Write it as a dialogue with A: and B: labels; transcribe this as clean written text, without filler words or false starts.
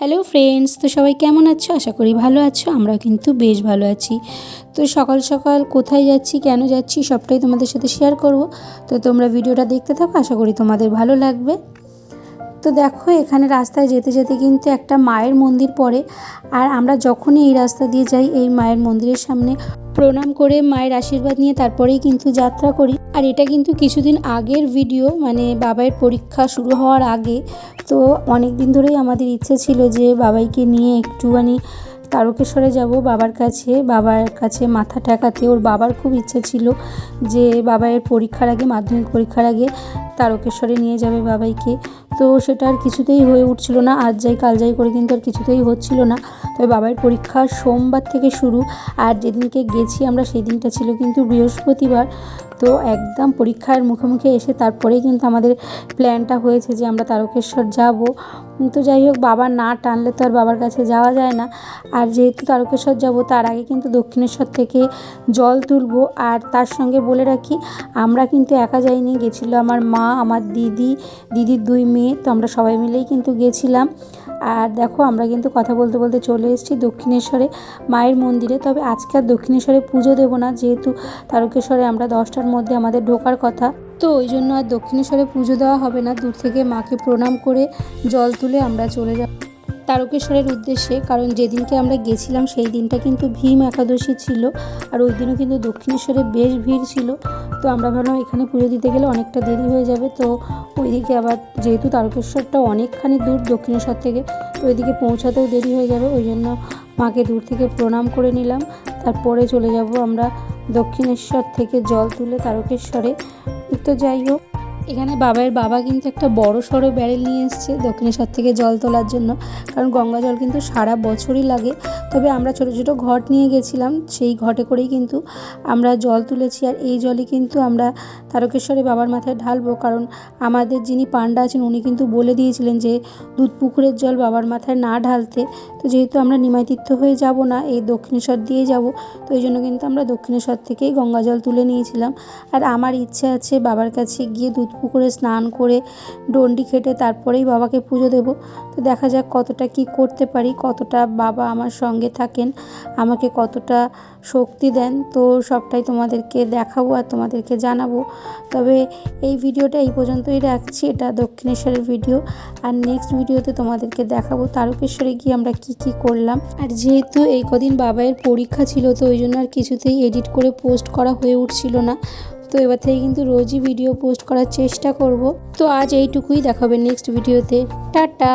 A: Hello friends, তো সবাই কেমন আছো? আশা করি ভালো আছো। আমরা কিন্তু বেশ ভালো আছি। তো সকাল সকাল কোথায় যাচ্ছি, কেন যাচ্ছি, সবটাই তোমাদের সাথে শেয়ার করব। তো তোমরা ভিডিওটা দেখতে থাকো, আশা করি তোমাদের ভালো লাগবে। তো দেখো, এখানে রাস্তায় যেতে যেতে কিন্তু একটা মায়ের মন্দির পড়ে। আর আমরা যখনই এই রাস্তা দিয়ে যাই, এই মায়ের মন্দিরের সামনে প্রণাম করে মায়ের আশীর্বাদ নিয়ে তারপরেই কিন্তু যাত্রা করি। আর এটা কিন্তু কিছুদিন আগের ভিডিও, মানে বাবাইয়ের পরীক্ষা শুরু হওয়ার আগে। তো অনেক দিন ধরেই আমাদের ইচ্ছে ছিল যে বাবাইকে নিয়ে একটুখানি তারকেশ্বরে যাব, বাবার কাছে মাথা ঠেকাতে। ওর বাবার খুব ইচ্ছে ছিল যে বাবাইয়ের পরীক্ষার আগে, মাধ্যমিক পরীক্ষার আগে তারকেশ্বরে নিয়ে যাবে বাবাইকে। তো সেটা আর কিছুতেই হয়ে উঠছিল না। আজ যাই কাল যাই করে কিন্তু আর কিছুতেই হচ্ছিল না। তবে বাবার পরীক্ষা সোমবার থেকে শুরু, আর যেদিনকে গেছি আমরা সেই দিনটা ছিল কিন্তু বৃহস্পতিবার। তো একদম পরীক্ষার মুখোমুখি এসে তারপরেই কিন্তু আমাদের প্ল্যানটা হয়েছে যে আমরা তারকেশ্বর যাব। তো যাই হোক, বাবা না টানলে তো আর বাবার কাছে যাওয়া যায় না। আর যেহেতু তারকেশ্বর যাব, তার আগে কিন্তু দক্ষিণেশ্বর থেকে জল তুলব। আর তার সঙ্গে বলে রাখি, আমরা কিন্তু একা যাইনি, গেছিলো আমার মা, আমার দিদির 2 মেয়ে। তো আমরা সবাই মিলেই কিন্তু গেছিলাম। আর দেখো, আমরা কিন্তু কথা বলতে বলতে চলে এসেছি দক্ষিণেশ্বরে মায়ের মন্দিরে। তবে আজকে আর দক্ষিণেশ্বরে পুজো দেবো না, যেহেতু তারকেশ্বরে আমরা 10টার মধ্যে আমাদের ঢোকার কথা। তো ওই জন্য আর দক্ষিণেশ্বরে পুজো দেওয়া হবে না। দূর থেকে মাকে প্রণাম করে জল তুলে আমরা চলে যাব তারকেশ্বরের উদ্দেশ্যে। কারণ যেদিনকে আমরা গেছিলাম সেই দিনটা কিন্তু ভীম একাদশী ছিল, আর ওই দিনও কিন্তু দক্ষিণেশ্বরে বেশ ভিড় ছিল। তো আমরা ভাবলাম এখানে পুজো দিতে গেলে অনেকটা দেরি হয়ে যাবে। তো ওইদিকে আবার যেহেতু তারকেশ্বরটা অনেকখানি দূর দক্ষিণেশ্বর থেকে, তো ওইদিকে পৌঁছাতেও দেরি হয়ে যাবে। ওই জন্য মাকে দূর থেকে প্রণাম করে নিলাম। তারপরে চলে যাব আমরা দক্ষিণেশ্বর থেকে জল তুলে তারকেশ্বরে। তো যাই হোক, এখানে বাবাইয়ের বাবা কিন্তু একটা বড় সড়ো ব্যারেল নিয়ে এসছে দক্ষিণেশ্বর থেকে জল তোলার জন্য। কারণ গঙ্গা জল কিন্তু সারা বছরই লাগে। তবে আমরা ছোটো ছোটো ঘট নিয়ে গেছিলাম, সেই ঘটে করেই কিন্তু আমরা জল তুলেছি। আর এই জলই কিন্তু আমরা তারকেশ্বরে বাবার মাথায় ঢালবো। কারণ আমাদের যিনি পান্ডা আছেন উনি কিন্তু বলে দিয়েছিলেন যে দুধ পুকুরের জল বাবার মাথায় না ঢালতে। তো যেহেতু আমরা নিমাইতীর্থ হয়ে যাব না, এই দক্ষিণেশ্বর দিয়ে যাব, তো এই জন্য কিন্তু আমরা দক্ষিণেশ্বর থেকেই গঙ্গা জল তুলে নিয়েছিলাম। আর আমার ইচ্ছে আছে বাবার কাছে গিয়ে দুধ পুকুরে স্নান করে ডন্ডি খেটে তারপরেই বাবাকে পুজো দেব। তো দেখা যাক কতটা কি করতে পারি, কতটা বাবা আমার সঙ্গে থাকেন, আমাকে কতটা শক্তি দেন। তো সবটাই তোমাদেরকে দেখাবো আর তোমাদেরকে জানাবো। তবে এই ভিডিওটা এই পর্যন্তই রাখছি, এটা দক্ষিণেশ্বরের ভিডিও। আর নেক্সট ভিডিওতে তোমাদেরকে দেখাবো তারকেশ্বরে গিয়ে আমরা কি করলাম। আর যেহেতু এই কদিন বাবাইয়ের পরীক্ষা ছিল, তো ওই জন্য আর কিছুতেই এডিট করে পোস্ট করা হয়ে উঠছিল না। তো এবার থেকে কিন্তু রোজই ভিডিও পোস্ট করার চেষ্টা করব। তো আজ এইটুকুই, দেখাবে নেক্সট ভিডিওতে। টাটা।